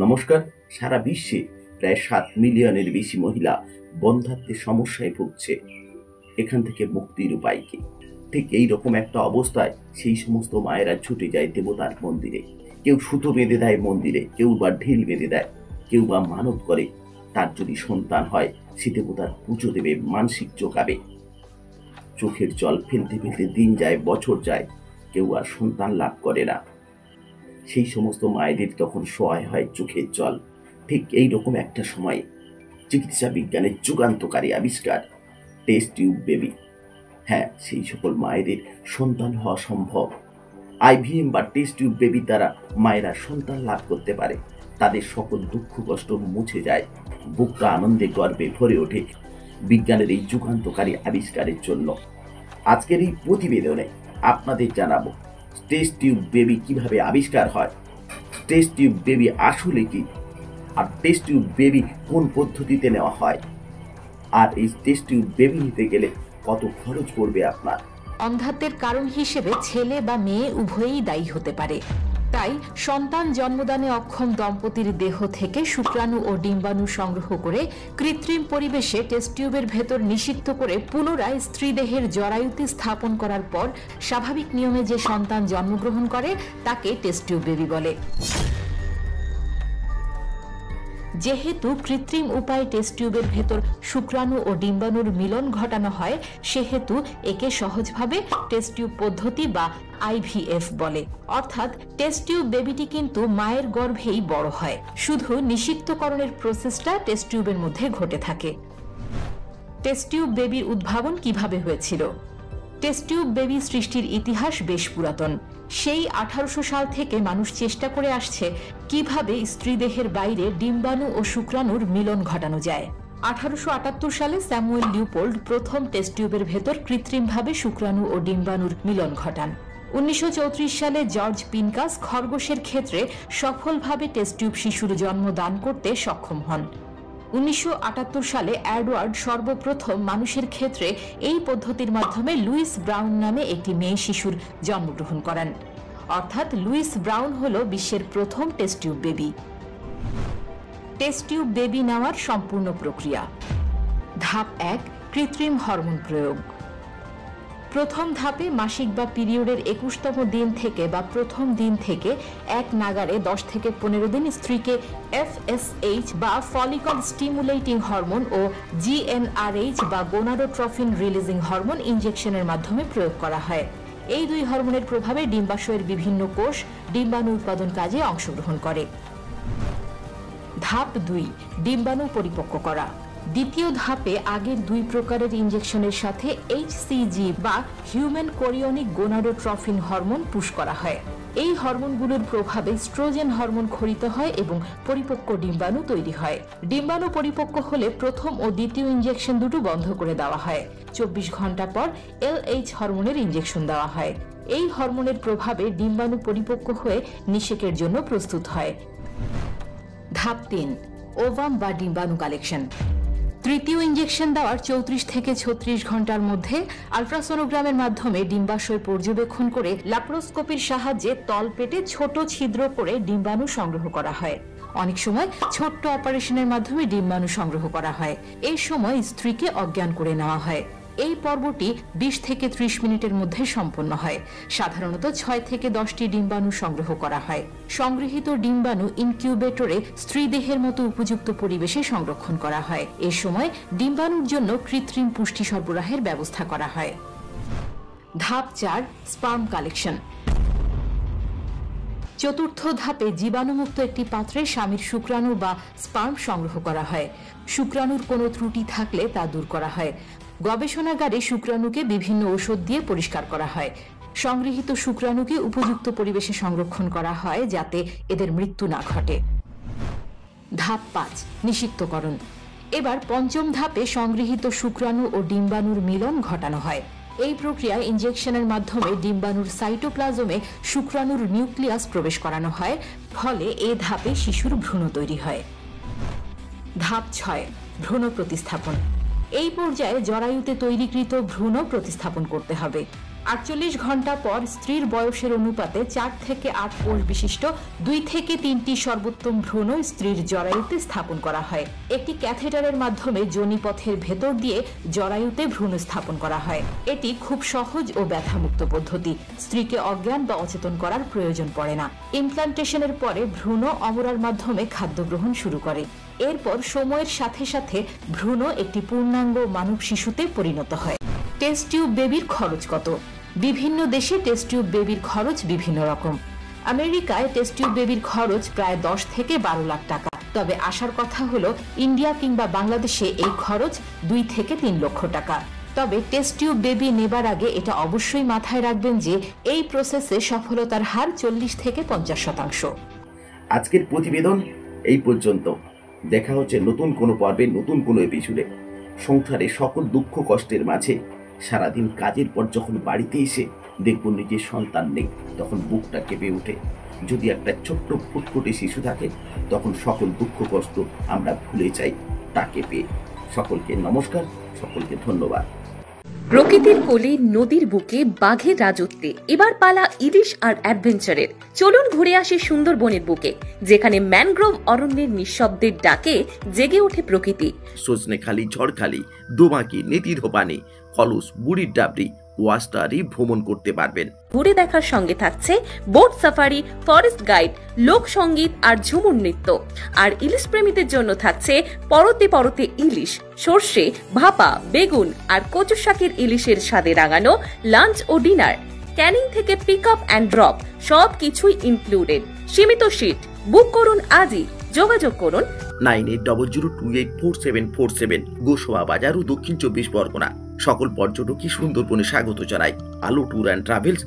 নমস্কার। সারা বিশ্বে প্রায় 7 মিলিয়নের বেশি মহিলা বন্ধ্যাত্বের সমস্যায় ভুগছে। এখান থেকে মুক্তির উপায় কি? ঠিক এই রকম একটা অবস্থায় সেই সমস্ত মায়েরা ছুটে যায় দেবতার মন্দিরে। কেউ সুতো বেঁধে দেয় মন্দিরে, কেউ বা ঢিল বেঁধে দেয়, কেউ বা মানত করে তার যদি সন্তান হয় সে দেবতার পুজো দেবে, মানসিক চোকাবে। চোখের জল ফেলতে ফেলতে দিন যায়, বছর যায়, কেউ আর সন্তান লাভ করে না। সেই সমস্ত মায়েদের তখন সহায় হয় চোখের জল। ঠিক এই রকম একটা সময়ে চিকিৎসা বিজ্ঞানের যুগান্তকারী আবিষ্কার টেস্ট টিউব বেবি। হ্যাঁ, সেই সকল মায়েদের সন্তান হওয়া সম্ভব। আইভিএম বা টেস্ট টিউব বেবি দ্বারা মায়েরা সন্তান লাভ করতে পারে। তাদের সকল দুঃখ কষ্ট মুছে যায়, বুকটা আনন্দে গর্বে ভরে ওঠে বিজ্ঞানের এই যুগান্তকারী আবিষ্কারের জন্য। আজকের এই প্রতিবেদনে আপনাদের জানাবো টেস্ট টিউব বেবি কিভাবে আবিষ্কার হয়, টেস্ট টিউব বেবি আসলে কি, আর টেস্ট টিউব বেবি কোন পদ্ধতিতে নেওয়া হয়, আর এই টেস্ট টিউব বেবি নিতে গেলে কত খরচ পড়বে আপনার। অন্ধাত্বের কারণ হিসেবে ছেলে বা মেয়ে উভয়ই দায়ী হতে পারে। তাই সন্তান জন্মদানে অক্ষম দম্পতির দেহ থেকে শুক্রাণু ও ডিম্বাণু সংগ্রহ করে কৃত্রিম পরিবেশে টেস্ট টিউবের ভেতর নিষিক্ত করে পুনরায় স্ত্রী দেহের জরায়ুতে স্থাপন করার পর স্বাভাবিক নিয়মে যে সন্তান জন্মগ্রহণ করে তাকে টেস্ট টিউব বেবি বলে। যেহেতু কৃত্রিম উপায়ে টেস্ট টিউবের ভেতর শুক্রাণু ও ডিম্বাণুর মিলন ঘটানো হয়, সেহেতু একে সহজভাবে টেস্ট টিউব পদ্ধতি বা আইভিএফ বলে। অর্থাৎ টেস্ট টিউব বেবিটি কিন্তু মায়ের গর্ভেই বড় হয়, শুধু নিষিক্তকরণের প্রসেসটা টেস্ট টিউবের মধ্যে ঘটে থাকে। টেস্ট টিউব বেবির উদ্ভাবন কিভাবে হয়েছিল? টেস্ট টিউব বেবি সৃষ্টির ইতিহাস বেশ পুরাতন। সেই 1800 সাল থেকে মানুষ চেষ্টা করে আসছে কিভাবে স্ত্রী দেহের বাইরে ডিম্বাণু ও শুক্রাণুর মিলন ঘটানো যায়। 1878 সালে স্যামুয়েল লিওপোল্ড প্রথম টেস্ট টিউবের ভেতর কৃত্রিমভাবে শুক্রাণু ও ডিম্বাণুর মিলন ঘটান। 1934 সালে জর্জ পিনকাস খরগোশের ক্ষেত্রে সফলভাবে টেস্ট টিউব শিশুর জন্ম দান করতে সক্ষম হন। 1978 সালে এডওয়ার্ড সর্বপ্রথম মানুষের ক্ষেত্রে এই পদ্ধতির মাধ্যমে লুইস ব্রাউন নামে একটি মেয়ে শিশুর জন্মগ্রহণ করেন। অর্থাৎ লুইস ব্রাউন হল বিশ্বের প্রথম test tube baby. Test tube baby নেওয়ার সম্পূর্ণ প্রক্রিয়া। ধাপ 1, কৃত্রিম হরমোন প্রয়োগ। প্রথম ধাপে মাসিক বা পিরিয়ডের 21তম দিন থেকে বা প্রথম দিন থেকে এক নাগারে 10 থেকে 15 দিন স্ত্রীকে FSH বা ফলিকল স্টিমুলেটিং হরমোন ও GnRH বা গোনাডোট্রফিন রিলিজিং হরমোন ইনজেকশনের মাধ্যমে প্রয়োগ করা হয়। এই দুই হরমোনের প্রভাবে ডিম্বাশয়ের বিভিন্ন কোষ ডিম্বাণু উৎপাদন কাজে অংশগ্রহণ করে। ধাপ 2, ডিম্বাণু পরিপক্ক করা। দ্বিতীয় ধাপে আগের দুই প্রকারের ইনজেকশনের সাথে HCG বা human chorionic gonadotrophin hormone push করা হয়। এই হরমোনগুলোর প্রভাবে স্ট্রোজেন হরমোন ক্ষরিত হয় এবং পরিপক্ক ডিম্বাণু তৈরি হয়। ডিম্বাণু পরিপক্ক হলে প্রথম ও দ্বিতীয় ইনজেকশন দুটো বন্ধ করে দেওয়া হয়। 24 ঘন্টা পর LH হরমোনের ইনজেকশন দেওয়া হয়। এই হরমোনের প্রভাবে ডিম্বাণু পরিপক্ক হয়ে নিষেকের জন্য প্রস্তুত হয়। ধাপ 3, ওভাম বা ডিম্বাণু কালেকশন। তৃতীয় ইনজেকশন দেওয়ার 34 থেকে 36 ঘন্টার মধ্যে আলট্রাসোনোগ্রামের মাধ্যমে ডিম্বাশয় পর্যবেক্ষণ করে ল্যাপ্রোস্কোপির সাহায্যে তলপেটে ছোট ছিদ্র করে ডিম্বাণু সংগ্রহ করা হয়। অনেক সময় ছোট্ট অপারেশনের মাধ্যমে ডিম্বাণু সংগ্রহ করা হয়। এই সময় স্ত্রীকে অজ্ঞান করে নেওয়া হয়। এই পর্বটি 20 থেকে 30 মিনিটের মধ্যে সম্পন্ন হয়। সাধারণত 6 থেকে 10টি ডিম্বাণু সংগ্রহ করা হয়। সংগৃহীত ডিম্বাণু ইনকিউবেটরে স্ত্রী দেহের মতো উপযুক্ত পরিবেশে সংরক্ষণ করা হয়। এ সময় ডিম্বাণুর জন্য কৃত্রিম পুষ্টি সরবরাহের ব্যবস্থা করা হয়। ধাপ 4, স্পার্ম কালেকশন। চতুর্থ ধাপে জীবাণুমুক্ত একটি পাত্রে স্বামীর শুক্রাণু বা স্পার্ম সংগ্রহ করা হয়। শুক্রাণুর কোনো ত্রুটি থাকলে তা দূর করা হয়। গবেষণাগারে শুক্রাণুকে বিভিন্ন ঔষধ দিয়ে পরিষ্কার করা হয়। সংগৃহীত শুক্রাণুকে উপযুক্ত পরিবেশে সংরক্ষণ করা হয় যাতে এদের মৃত্যু না ঘটে। ধাপ 5, নিষিক্তকরণ। এবার পঞ্চম ধাপে সংগৃহীত শুক্রাণু ও ডিম্বাণুর মিলন ঘটানো হয়। এই প্রক্রিয়ায় ইনজেকশনের মাধ্যমে ডিম্বাণুর সাইটোপ্লাজমে শুক্রাণুর নিউক্লিয়াস প্রবেশ করানো হয়, ফলে এ ধাপে শিশুর ভ্রূণ তৈরি হয়। ধাপ 6, ভ্রূণ প্রতিস্থাপন। এই পর্যায়ে জরায়ুতে তৈরিকৃত ভ্রূণ প্রতিস্থাপন করতে হবে। 48 ঘন্টা পর স্ত্রীর বয়সের অনুপাতে 4 থেকে 8 কোষ বিশিষ্ট 2 থেকে 3টি সর্বোত্তম ভ্রূণ স্ত্রীর জরায়ুতে স্থাপন করা হয়। একটি ক্যাথেটারের মাধ্যমে যোনিপথের ভেতর দিয়ে জরায়ুতে ভ্রূণ স্থাপন করা হয়। এটি খুব সহজ ও ব্যথামুক্ত পদ্ধতি। স্ত্রীকে অজ্ঞান বা অচেতন করার প্রয়োজন পড়ে না। ইমপ্লান্টেশনের পরে ভ্রূণ অমরার মাধ্যমে খাদ্য গ্রহণ শুরু করে। এরপর সময়ের সাথে সাথে ভ্রূণ একটি পূর্ণাঙ্গ মানব শিশুতে পরিণত হয়। টেস্ট টিউব বেবির খরচ কত? বিভিন্ন দেশে টেস্ট টিউব বেবির খরচ বিভিন্ন রকম। আমেরিকায় টেস্ট টিউব বেবির খরচ প্রায় 10 থেকে 12 লাখ টাকা। তবে আসার কথা হলো ইন্ডিয়া কিংবা বাংলাদেশে এই খরচ 2 থেকে 3 লক্ষ টাকা। তবে টেস্ট টিউব বেবি নেবার আগে এটা অবশ্যই মাথায় রাখবেন যে এই প্রসেসে সফলতার হার 40 থেকে 50%। আজকের প্রতিবেদন এই পর্যন্ত। দেখা হচ্ছে নতুন কোনো পর্বে, নতুন কোনো এপিসোডে। সংসারে সকল দুঃখ কষ্টের মাঝে সারাদিন কাজের পর যখন বাড়িতে এসে দেখব নিজের সন্তান নেই, তখন বুকটা কেঁপে ওঠে। যদি একটা ছোট্ট ফুটফুটে শিশু থাকে, তখন সকল দুঃখ কষ্ট আমরা ভুলে যাই তাকে পেয়ে। সকলকে নমস্কার, সকলকে ধন্যবাদ। প্রকৃতির কোলে নদীর বুকে বাঘের রাজত্বে এবার পালা ইলিশ আর অ্যাডভেঞ্চারের। চলুন ঘুরে আসি সুন্দরবনের বুকে, যেখানে ম্যানগ্রোভ অরণ্যের নিঃশব্দের ডাকে জেগে ওঠে প্রকৃতি। সজনেখালি, ঝড়খালি, দোমাকি, নেতিরোপানি, কলস, বুড়ির ডাবরি, ওয়াস্টারি ভ্রমণ করতে পারবেন। ঘুরে দেখার সঙ্গে থাকছে বোট সাফারি, ফরেস্ট গাইড, লোকসঙ্গীত আর ঝুমুর নৃত্য। আর ইলিশ প্রেমীদের জন্য থাকছে পরতে পরতে ইলিশ, সর্ষে, ভাপা, বেগুন আর কচু শাকের ইলিশের স্বাদে রাঙানো লাঞ্চ ও ডিনার। ক্যানিং থেকে পিক আপ অ্যান্ড ড্রপ সবকিছুই ইনক্লুডেড। সীমিত সিট, বুক করুন আজই। যোগাযোগ করুন 9800284747, গোসবা বাজার ও দক্ষিণ 24 পরগনা। সকল পর্যটকই সুন্দরবনে স্বাগত জানাই। আলো ট্যুর অ্যান্ড ট্রাভেলস।